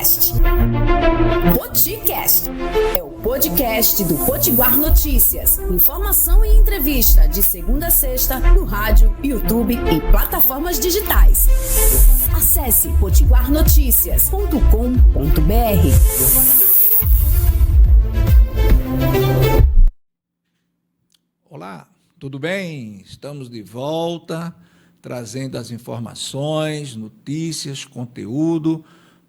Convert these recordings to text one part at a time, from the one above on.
Poticast. Poticast é o podcast do Potiguar Notícias. Informação e entrevista de segunda a sexta no rádio, YouTube e plataformas digitais. Acesse potiguarnoticias.com.br. Olá, tudo bem? Estamos de volta, trazendo as informações, notícias, conteúdo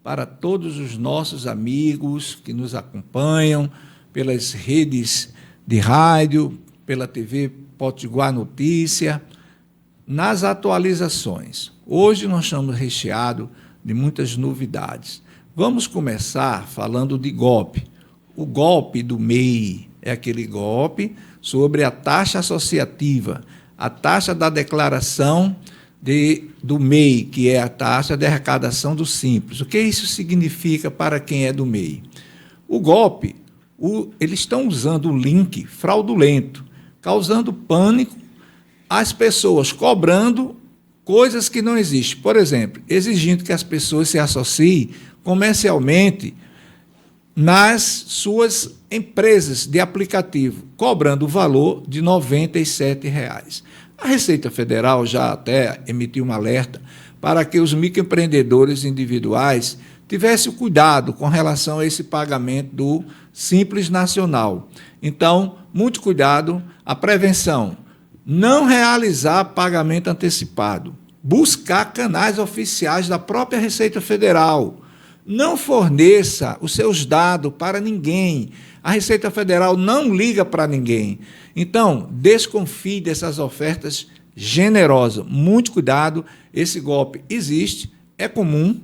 para todos os nossos amigos que nos acompanham pelas redes de rádio, pela TV Potiguar Notícia, nas atualizações. Hoje nós estamos recheados de muitas novidades. Vamos começar falando de golpe. O golpe do MEI é aquele golpe sobre a taxa associativa, a taxa da declaração do MEI, que é a taxa de arrecadação do Simples. O que isso significa para quem é do MEI? O golpe, eles estão usando o link fraudulento, causando pânico às pessoas, cobrando coisas que não existem. Por exemplo, exigindo que as pessoas se associem comercialmente nas suas empresas de aplicativo, cobrando o valor de R$ 97. A Receita Federal já até emitiu um alerta para que os microempreendedores individuais tivessem cuidado com relação a esse pagamento do Simples Nacional. Então, muito cuidado, a prevenção, não realizar pagamento antecipado, buscar canais oficiais da própria Receita Federal, não forneça os seus dados para ninguém. A Receita Federal não liga para ninguém. Então, desconfie dessas ofertas generosas. Muito cuidado, esse golpe existe, é comum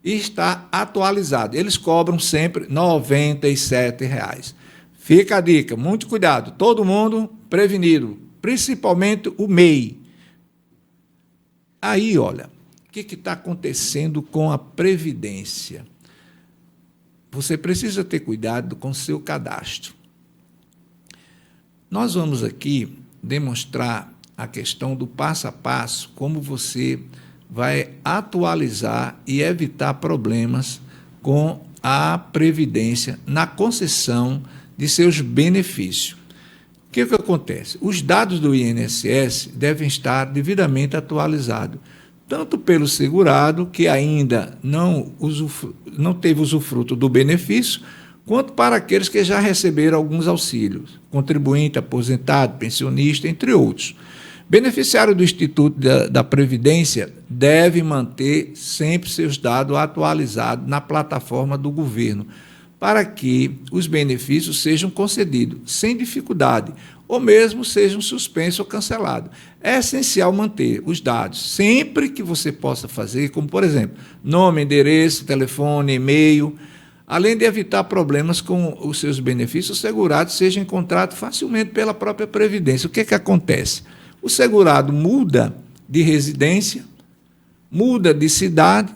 e está atualizado. Eles cobram sempre R$ 97. Fica a dica, muito cuidado. Todo mundo prevenido, principalmente o MEI. Aí, olha, o que está acontecendo com a Previdência? Você precisa ter cuidado com o seu cadastro. Nós vamos aqui demonstrar a questão do passo a passo, como você vai atualizar e evitar problemas com a Previdência na concessão de seus benefícios. O que acontece? Os dados do INSS devem estar devidamente atualizados, tanto pelo segurado, que ainda não teve usufruto do benefício, quanto para aqueles que já receberam alguns auxílios, contribuinte, aposentado, pensionista, entre outros. Beneficiário do Instituto da Previdência deve manter sempre seus dados atualizados na plataforma do governo, para que os benefícios sejam concedidos sem dificuldade, ou mesmo sejam suspensos ou cancelados. É essencial manter os dados sempre que você possa fazer, como, por exemplo, nome, endereço, telefone, e-mail, além de evitar problemas com os seus benefícios, o segurado seja encontrado facilmente pela própria Previdência. O que acontece? O segurado muda de residência, muda de cidade,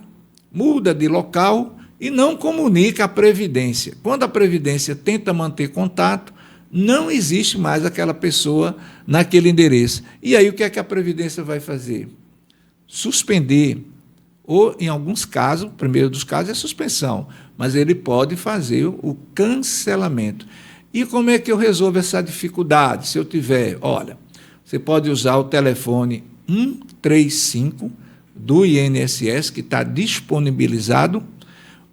muda de local e não comunica a Previdência. Quando a Previdência tenta manter contato, não existe mais aquela pessoa naquele endereço. E aí o que é que a Previdência vai fazer? Suspender, ou em alguns casos, o primeiro dos casos é suspensão, mas ele pode fazer o cancelamento. E como é que eu resolvo essa dificuldade? Se eu tiver, olha, você pode usar o telefone 135 do INSS, que está disponibilizado,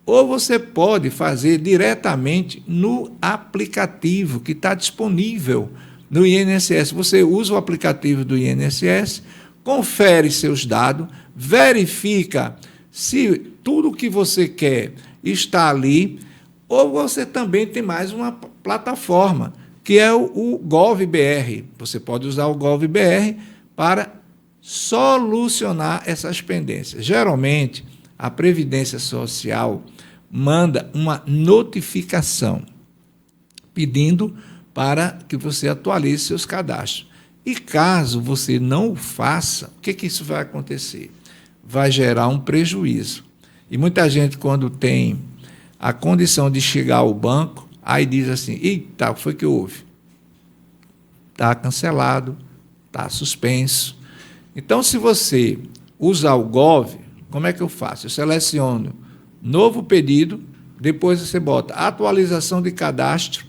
ou você pode fazer diretamente no aplicativo que está disponível no INSS. Você usa o aplicativo do INSS, confere seus dados, verifica se tudo o que você quer está ali, ou você também tem mais uma plataforma, que é o GovBR. Você pode usar o GovBR para solucionar essas pendências. Geralmente, a Previdência Social manda uma notificação pedindo para que você atualize seus cadastros. E caso você não o faça, o que isso vai acontecer? Vai gerar um prejuízo. E muita gente, quando tem a condição de chegar ao banco, aí diz assim, eita, o que foi que houve? Está cancelado, está suspenso. Então, se você usar o Gov, como é que eu faço? Eu seleciono novo pedido, depois você bota atualização de cadastro,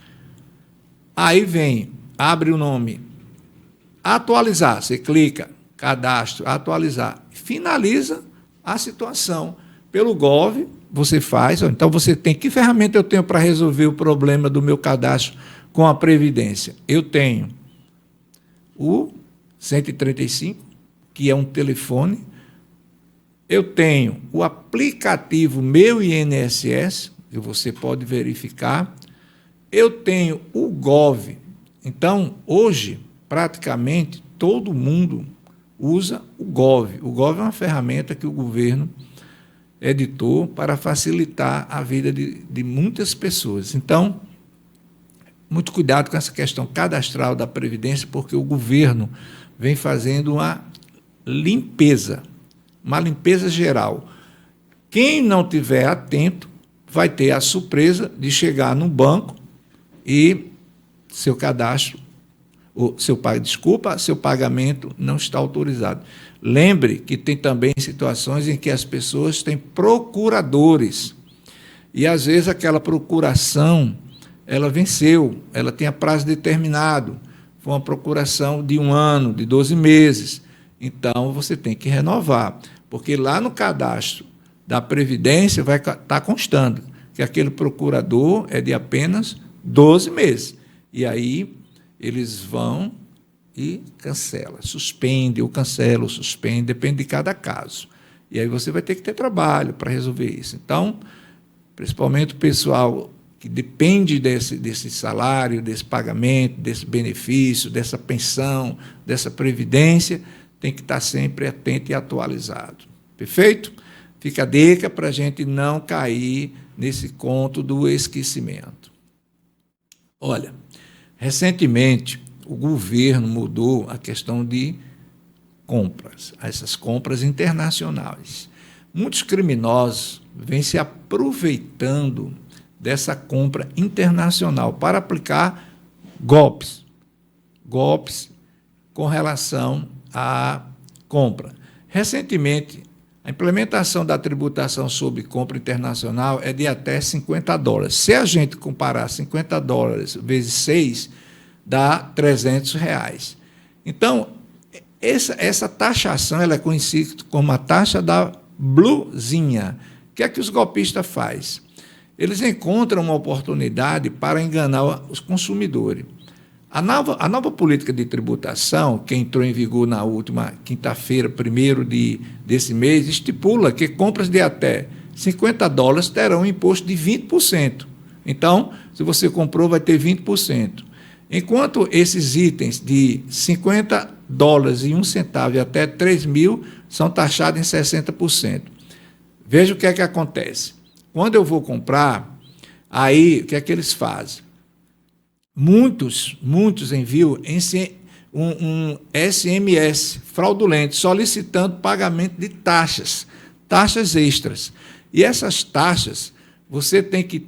aí vem, abre o nome, atualizar, você clica, cadastro, atualizar, finaliza a situação. Pelo Gov, você faz, então você tem, que ferramenta eu tenho para resolver o problema do meu cadastro com a Previdência? Eu tenho o 135, que é um telefone, eu tenho o aplicativo Meu INSS, que você pode verificar, eu tenho o Gov. Então, hoje, praticamente, todo mundo usa o Gov. O Gov é uma ferramenta que o governo editou para facilitar a vida de muitas pessoas. Então, muito cuidado com essa questão cadastral da Previdência, porque o governo vem fazendo uma limpeza geral. Quem não tiver atento vai ter a surpresa de chegar no banco e seu cadastro, seu pagamento não está autorizado. Lembre que tem também situações em que as pessoas têm procuradores e, às vezes, aquela procuração, ela venceu, ela tem a prazo determinado, foi uma procuração de 1 ano, de 12 meses, então você tem que renovar, porque lá no cadastro da Previdência vai estar constando que aquele procurador é de apenas 12 meses, e aí eles vão e cancela, suspende, ou cancela, ou suspende, depende de cada caso. E aí você vai ter que ter trabalho para resolver isso. Então, principalmente o pessoal que depende desse salário, desse pagamento, desse benefício, dessa pensão, dessa previdência, tem que estar sempre atento e atualizado. Perfeito? Fica a dica para a gente não cair nesse conto do esquecimento. Olha, recentemente, o governo mudou a questão de compras, essas compras internacionais. Muitos criminosos vêm se aproveitando dessa compra internacional para aplicar golpes com relação à compra. Recentemente, a implementação da tributação sobre compra internacional é de até $50. Se a gente comparar $50 vezes 6, dá R$300. Então, essa taxação ela é conhecida como a taxa da blusinha. O que é que os golpistas fazem? Eles encontram uma oportunidade para enganar os consumidores. A nova política de tributação, que entrou em vigor na última quinta-feira, 1º desse mês, estipula que compras de até $50 terão um imposto de 20%. Então, se você comprou, vai ter 20%. Enquanto esses itens de $50 e 1 centavo e até 3.000 são taxados em 60%. Veja o que é que acontece. Quando eu vou comprar, aí o que é que eles fazem? Muitos enviam um SMS fraudulento, solicitando pagamento de taxas extras. E essas taxas, você tem que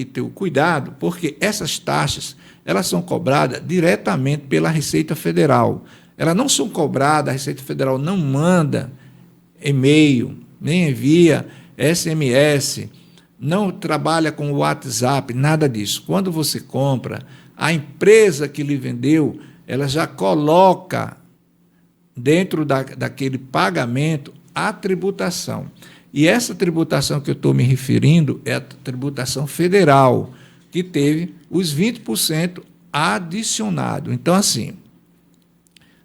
ter o cuidado, porque essas taxas elas são cobradas diretamente pela Receita Federal. Elas não são cobradas, a Receita Federal não manda e-mail, nem envia SMS, não trabalha com o WhatsApp, nada disso. Quando você compra, a empresa que lhe vendeu, ela já coloca dentro daquele pagamento a tributação. E essa tributação que eu estou me referindo é a tributação federal, que teve os 20% adicionado. Então, assim,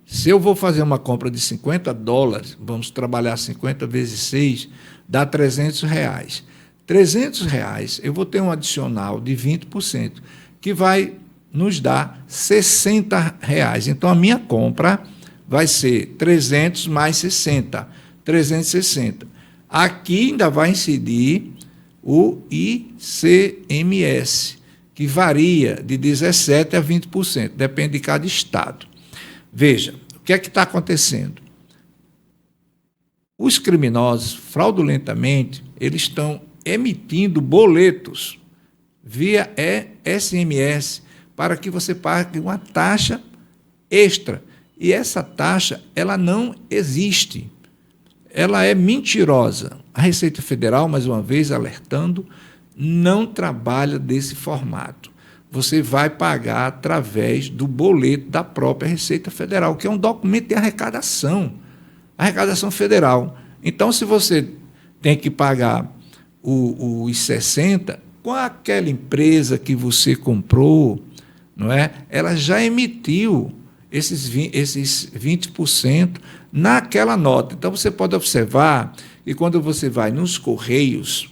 se eu vou fazer uma compra de $50, vamos trabalhar 50 vezes 6, dá R$300. R$300, eu vou ter um adicional de 20%, que vai nos dar R$60. Então, a minha compra vai ser 300 mais 60, 360. Aqui ainda vai incidir o ICMS, que varia de 17% a 20%, depende de cada estado. Veja, o que é que está acontecendo? Os criminosos, fraudulentamente, eles estão emitindo boletos via SMS para que você pague uma taxa extra. E essa taxa, ela não existe. ela é mentirosa. A Receita Federal, mais uma vez, alertando, não trabalha desse formato. Você vai pagar através do boleto da própria Receita Federal, que é um documento de arrecadação federal. Então, se você tem que pagar os 60, com aquela empresa que você comprou, não é? Ela já emitiu esses 20% naquela nota. Então, você pode observar que quando você vai nos Correios,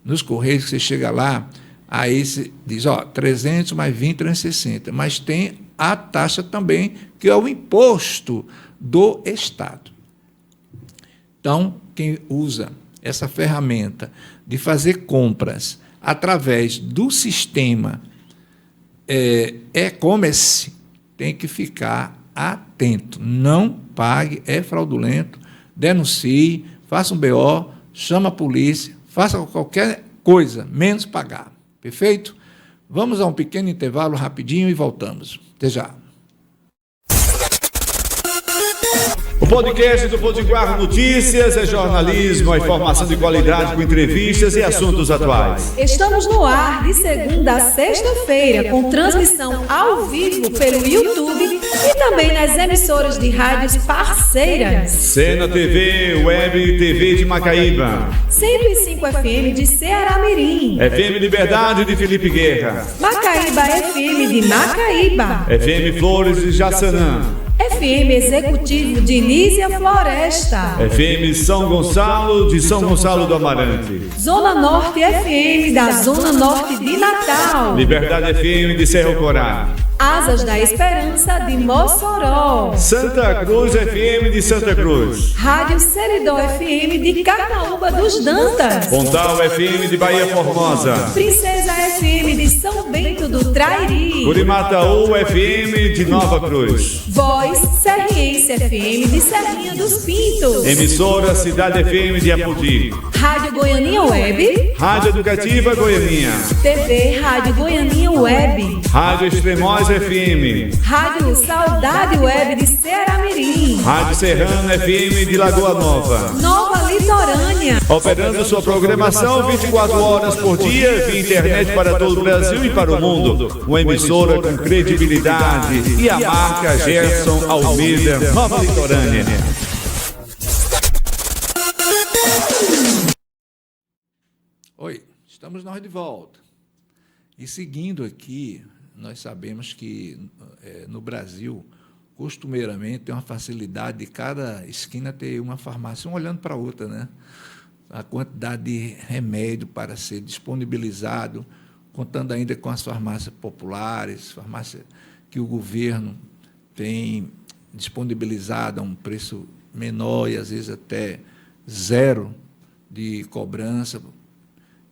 você chega lá, aí você diz, 300 mais 20, 360, mas tem a taxa também, que é o imposto do Estado. Então, quem usa essa ferramenta de fazer compras através do sistema e-commerce, tem que ficar atento. Não pague, é fraudulento, denuncie, faça um BO, chama a polícia, faça qualquer coisa, menos pagar. Perfeito? Vamos a um pequeno intervalo rapidinho e voltamos. Até já. O podcast do Potiguar Notícias é jornalismo, a informação de qualidade com entrevistas e assuntos atuais. Estamos no ar de segunda a sexta-feira, com transmissão ao vivo pelo YouTube e também nas emissoras de rádios parceiras. Cena TV, Web TV de Macaíba. 105 FM de Ceará-Mirim. FM Liberdade de Felipe Guerra. Macaíba FM de Macaíba. FM Flores de Jaçanã. FM Executivo de Nísia Floresta. FM São Gonçalo de São Gonçalo do Amarante. Zona Norte FM da Zona Norte de Natal. Liberdade FM de Cerro Corá. Asas da Esperança de Mossoró. Santa Cruz FM de Santa Cruz. Rádio Seridó FM de Carnaúba dos Dantas. Pontal FM de Bahia Formosa. Princesa FM de São Bento do Trairi. Curimataú FM de Nova Cruz. Voz Serriense FM de Serrinha dos Pintos. Emissora Cidade FM de Apodi. Rádio Goianinha Web. Rádio Educativa Goianinha. TV Rádio Goianinha Web. Rádio Extremóis FM. Rádio Saudade Web de Ceará-Mirim. Rádio Serrana FM de Lagoa Nova. Nova Litorânea. Operando sua programação 24 horas por dia, via internet para todo o Brasil e para o mundo. Uma emissora com credibilidade e a marca Gerson Almeida, Nova Litorânea. Oi, estamos nós de volta. E seguindo aqui, nós sabemos que no Brasil, costumeiramente, tem uma facilidade de cada esquina ter uma farmácia, um olhando para a outra, né? A quantidade de remédio para ser disponibilizado, contando ainda com as farmácias populares, farmácias que o governo tem disponibilizado a um preço menor e, às vezes, até zero de cobrança,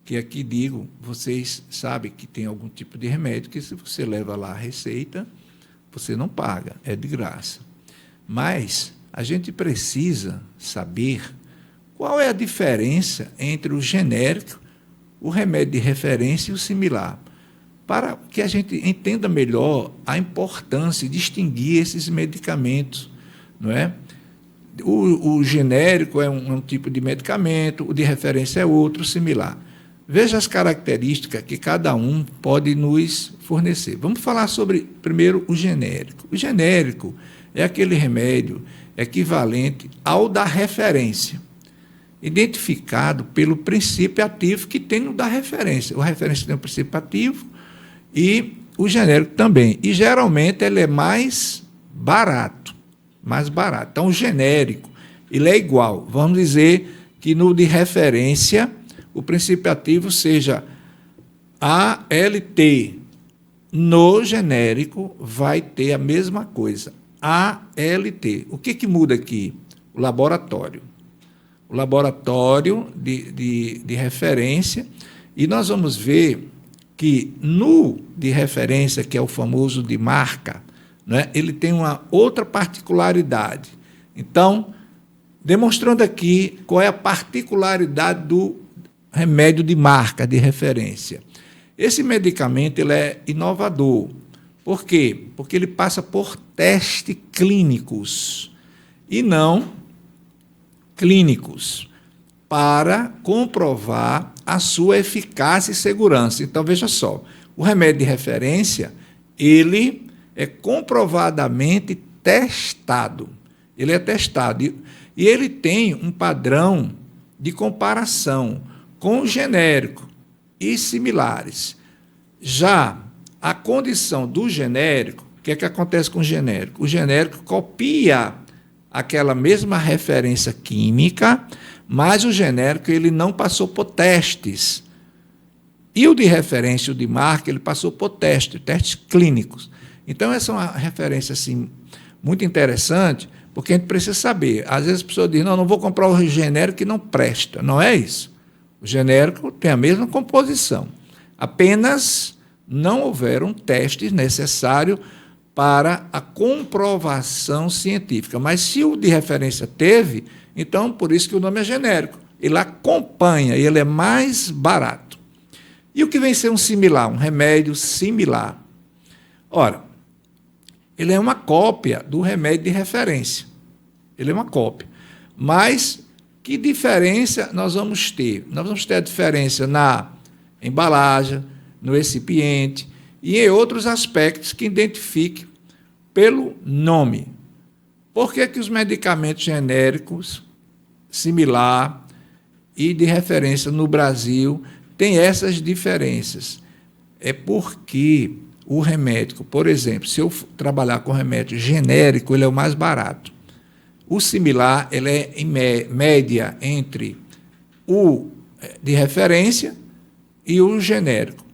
que aqui digo, vocês sabem que tem algum tipo de remédio que, se você leva lá a receita, você não paga, é de graça. Mas a gente precisa saber qual é a diferença entre o genérico, o remédio de referência e o similar, para que a gente entenda melhor a importância de distinguir esses medicamentos, não é? O genérico é um tipo de medicamento, o de referência é outro, similar. Veja as características que cada um pode nos fornecer. Vamos falar sobre, primeiro, o genérico. O genérico é aquele remédio equivalente ao da referência, identificado pelo princípio ativo que tem no da referência. O referência tem um princípio ativo e o genérico também. E, geralmente, ele é mais barato. Então, o genérico, ele é igual. Vamos dizer que no de referência, o princípio ativo seja ALT. No genérico, vai ter a mesma coisa, ALT. O que muda aqui? O laboratório. O laboratório de referência, e nós vamos ver que no de referência, que é o famoso de marca, né, ele tem uma outra particularidade. Então, demonstrando aqui qual é a particularidade do remédio de marca, de referência. Esse medicamento ele é inovador. Por quê? Porque ele passa por testes clínicos e não clínicos para comprovar a sua eficácia e segurança. Então, veja só, o remédio de referência, ele é comprovadamente testado. Ele é testado e ele tem um padrão de comparação com o genérico e similares. Já a condição do genérico, o que é que acontece com o genérico? O genérico copia aquela mesma referência química, mas o genérico ele não passou por testes. E o de referência, o de marca, ele passou por testes clínicos. Então, essa é uma referência assim, muito interessante, porque a gente precisa saber. Às vezes a pessoa diz, não vou comprar o genérico que não presta. Não é isso. O genérico tem a mesma composição. Apenas não houveram testes necessários para a comprovação científica. Mas se o de referência teve, então por isso que o nome é genérico. Ele acompanha, ele é mais barato. E o que vem ser um similar, um remédio similar? Ora, ele é uma cópia do remédio de referência. Ele é uma cópia. Mas que diferença nós vamos ter? Nós vamos ter a diferença na embalagem, no recipiente e em outros aspectos que identifiquem pelo nome. Por que que os medicamentos genéricos, similar e de referência no Brasil têm essas diferenças? É porque o remédio, por exemplo, se eu trabalhar com remédio genérico, ele é o mais barato. O similar, ele é em média entre o de referência e o genérico.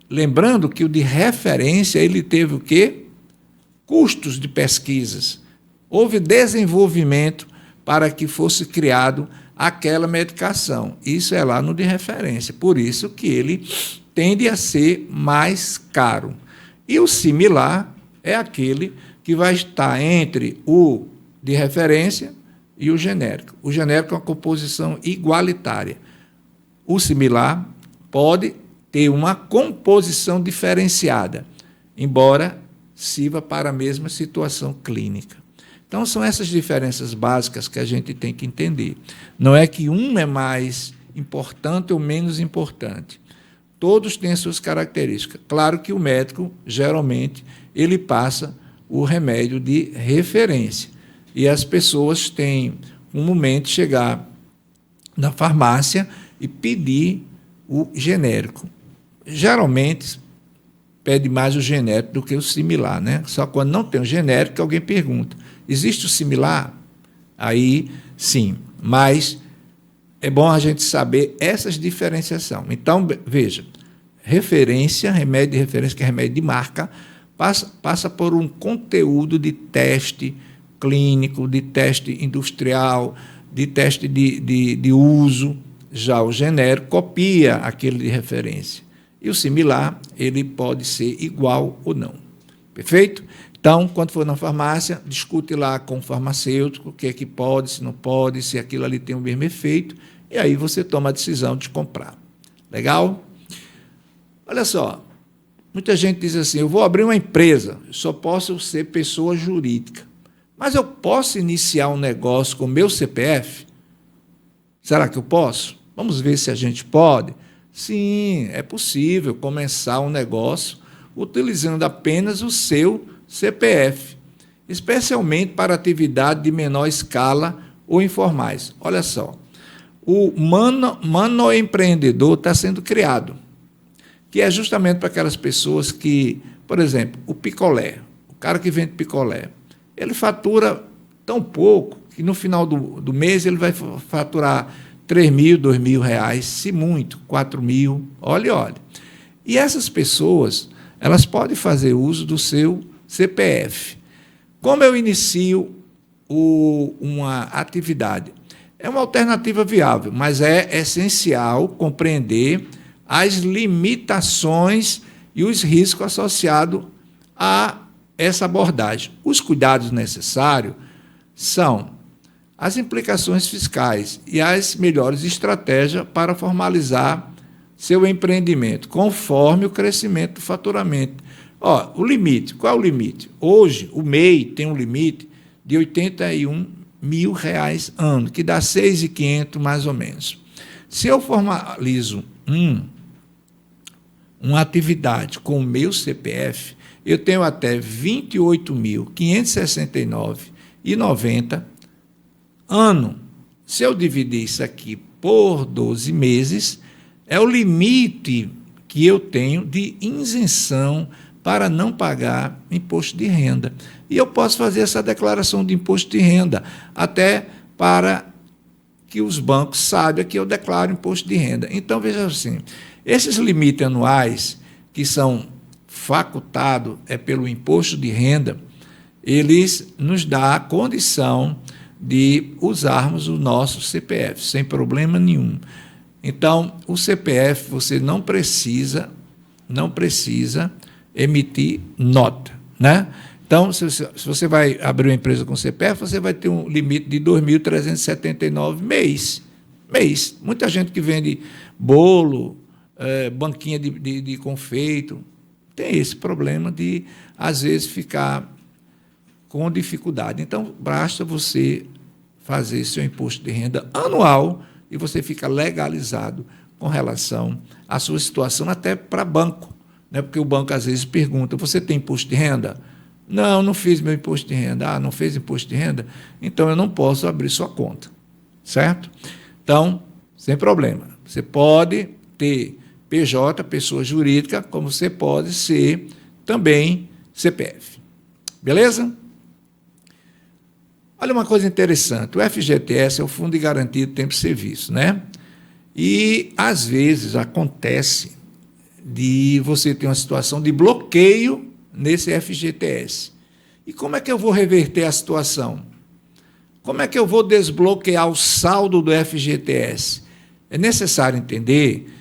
Lembrando que o de referência, ele teve o quê? Custos de pesquisas. Houve desenvolvimento para que fosse criado aquela medicação. Isso é lá no de referência. Por isso que ele tende a ser mais caro. E o similar é aquele que vai estar entre o de referência e o genérico. O genérico é uma composição igualitária. O similar pode ter uma composição diferenciada, embora sirva para a mesma situação clínica. Então, são essas diferenças básicas que a gente tem que entender. Não é que um é mais importante ou menos importante. Todos têm suas características. Claro que o médico, geralmente, ele passa o remédio de referência. E as pessoas têm comumente chegar na farmácia e pedir o genérico. Geralmente, pede mais o genérico do que o similar, né? Só quando não tem o genérico, alguém pergunta, existe o similar? Aí, sim, mas é bom a gente saber essas diferenciações. Então, veja, referência, remédio de referência, que é remédio de marca, passa por um conteúdo de teste clínico, de teste industrial, de teste de uso. Já o genérico copia aquele de referência. E o similar, ele pode ser igual ou não. Perfeito? Então, quando for na farmácia, discute lá com o farmacêutico o que é que pode, se não pode, se aquilo ali tem o mesmo efeito, e aí você toma a decisão de comprar. Legal? Olha só, muita gente diz assim, eu vou abrir uma empresa, eu só posso ser pessoa jurídica, mas eu posso iniciar um negócio com meu CPF? Será que eu posso? Vamos ver se a gente pode. Sim, é possível começar um negócio utilizando apenas o seu CPF, especialmente para atividade de menor escala ou informais. Olha só, o manoempreendedor está sendo criado, que é justamente para aquelas pessoas que, por exemplo, o picolé, o cara que vende picolé, ele fatura tão pouco que no final do mês ele vai faturar R$3.000, R$2.000, se muito, R$4.000, olha. E essas pessoas, elas podem fazer uso do seu CPF. Como eu inicio uma atividade? É uma alternativa viável, mas é essencial compreender as limitações e os riscos associados a essa abordagem. Os cuidados necessários são as implicações fiscais e as melhores estratégias para formalizar seu empreendimento, conforme o crescimento do faturamento. O limite, qual é o limite? Hoje, o MEI tem um limite de R$81 R$1.000 ano, que dá 6.500 mais ou menos. Se eu formalizo uma atividade com o meu CPF, eu tenho até R$ 28.569,90 ano. Se eu dividir isso aqui por 12 meses, é o limite que eu tenho de isenção para não pagar imposto de renda. E eu posso fazer essa declaração de imposto de renda, até para que os bancos saibam que eu declaro imposto de renda. Então, veja assim, esses limites anuais, que são facultados pelo imposto de renda, eles nos dão a condição de usarmos o nosso CPF, sem problema nenhum. Então, o CPF, você não precisa emitir nota, né? Então, se você vai abrir uma empresa com CPF, você vai ter um limite de R$ 2.379 mês. Muita gente que vende bolo, banquinha de confeito, tem esse problema de, às vezes, ficar com dificuldade. Então, basta você fazer seu imposto de renda anual e você fica legalizado com relação à sua situação, até para banco, né? Porque o banco, às vezes, pergunta, você tem imposto de renda? Não, não fiz meu imposto de renda. Ah, não fez imposto de renda? Então, eu não posso abrir sua conta, certo? Então, sem problema. Você pode ter PJ, pessoa jurídica, como você pode ser também CPF. Beleza? Olha uma coisa interessante, o FGTS é o Fundo de Garantia do Tempo de Serviço, né? E, às vezes, acontece de você ter uma situação de bloqueio nesse FGTS. E como é que eu vou reverter a situação? Como é que eu vou desbloquear o saldo do FGTS? É necessário entender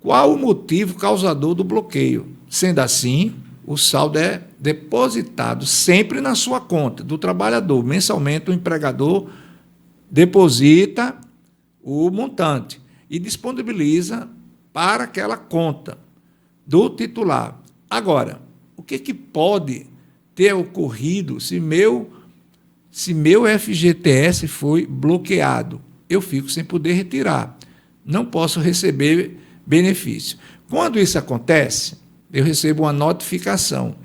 qual o motivo causador do bloqueio. Sendo assim, o saldo é depositado sempre na sua conta do trabalhador. Mensalmente, o empregador deposita o montante e disponibiliza para aquela conta do titular. Agora, o que pode ter ocorrido se meu FGTS foi bloqueado? Eu fico sem poder retirar, não posso receber benefício. Quando isso acontece, eu recebo uma notificação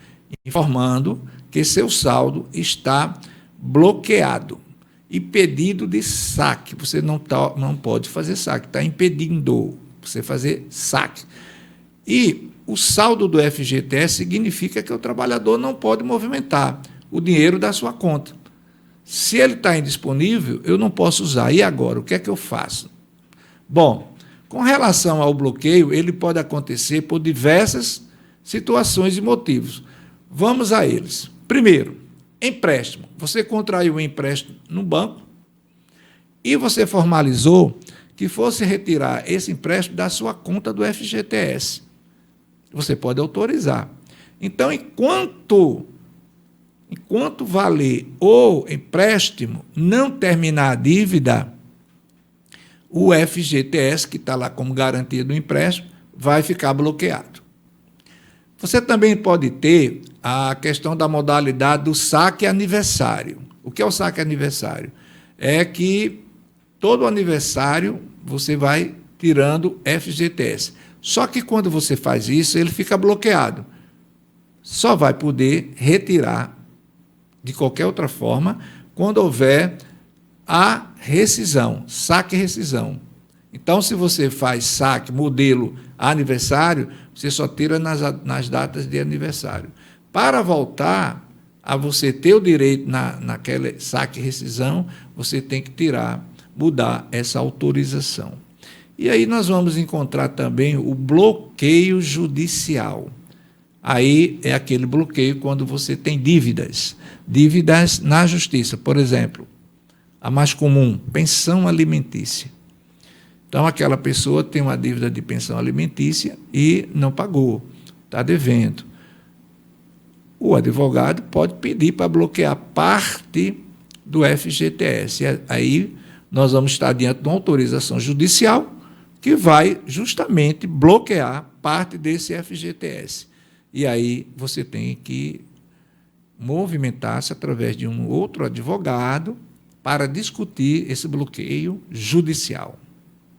informando que seu saldo está bloqueado, impedido de saque. Você não pode fazer saque, está impedindo você fazer saque. E o saldo do FGTS significa que o trabalhador não pode movimentar o dinheiro da sua conta. Se ele está indisponível, eu não posso usar. E agora, o que é que eu faço? Bom, com relação ao bloqueio, ele pode acontecer por diversas situações e motivos. Vamos a eles. Primeiro, empréstimo. Você contraiu um empréstimo no banco e você formalizou que fosse retirar esse empréstimo da sua conta do FGTS. Você pode autorizar. Então, enquanto valer o empréstimo, não terminar a dívida, o FGTS, que está lá como garantia do empréstimo, vai ficar bloqueado. Você também pode ter a questão da modalidade do saque aniversário. O que é o saque aniversário? É que todo aniversário você vai tirando FGTS. Só que quando você faz isso, ele fica bloqueado. Só vai poder retirar de qualquer outra forma quando houver a rescisão, saque e rescisão. Então, se você faz saque modelo aniversário, você só tira nas datas de aniversário. Para voltar a você ter o direito naquele saque e rescisão, você tem que mudar essa autorização. E aí nós vamos encontrar também o bloqueio judicial. Aí é aquele bloqueio quando você tem dívidas na justiça. Por exemplo, a mais comum, pensão alimentícia. Então, aquela pessoa tem uma dívida de pensão alimentícia e não pagou, está devendo. O advogado pode pedir para bloquear parte do FGTS. E aí nós vamos estar diante de uma autorização judicial que vai justamente bloquear parte desse FGTS. E aí você tem que movimentar-se através de um outro advogado para discutir esse bloqueio judicial.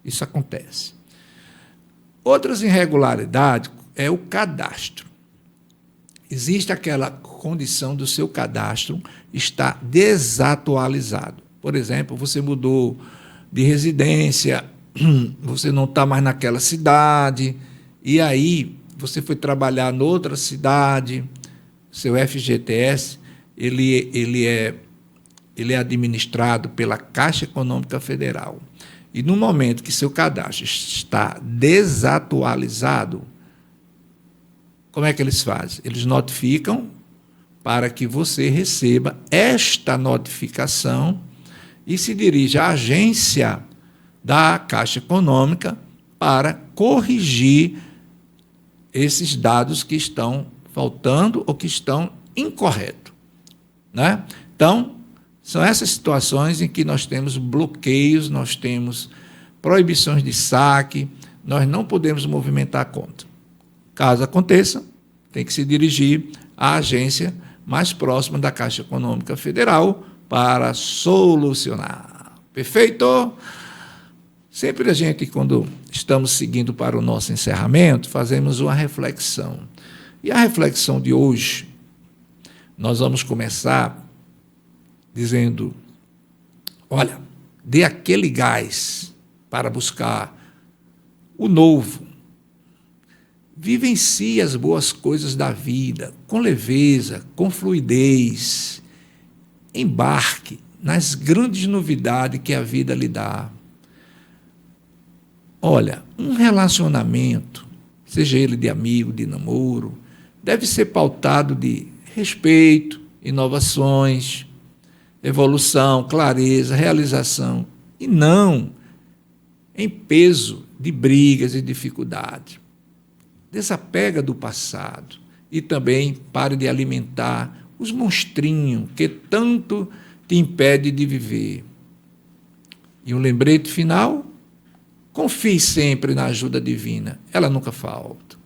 Isso acontece. Outras irregularidades é o cadastro. Existe aquela condição do seu cadastro estar desatualizado. Por exemplo, você mudou de residência, você não está mais naquela cidade, e aí você foi trabalhar em outra cidade, seu FGTS, ele é administrado pela Caixa Econômica Federal. E no momento que seu cadastro está desatualizado, como é que eles fazem? Eles notificam para que você receba esta notificação e se dirija à agência da Caixa Econômica para corrigir esses dados que estão faltando ou que estão incorretos, né? Então, são essas situações em que nós temos bloqueios, nós temos proibições de saque, nós não podemos movimentar a conta. Caso aconteça, tem que se dirigir à agência mais próxima da Caixa Econômica Federal para solucionar. Perfeito? Sempre a gente, quando estamos seguindo para o nosso encerramento, fazemos uma reflexão. E a reflexão de hoje, nós vamos começar dizendo, olha, dê aquele gás para buscar o novo. Vivencie as boas coisas da vida, com leveza, com fluidez. Embarque nas grandes novidades que a vida lhe dá. Olha, um relacionamento, seja ele de amigo, de namoro, deve ser pautado de respeito, inovações, evolução, clareza, realização, e não em peso de brigas e dificuldade. Desapega do passado e também pare de alimentar os monstrinhos que tanto te impede de viver. E um lembrete final, confie sempre na ajuda divina, ela nunca falta.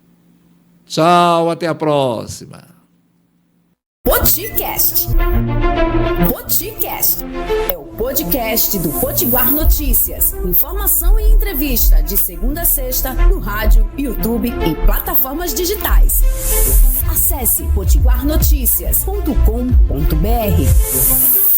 Tchau, até a próxima. Poticast. Poticast é o podcast do Potiguar Notícias. Informação e entrevista de segunda a sexta no rádio, YouTube e plataformas digitais. Acesse potiguarnoticias.com.br.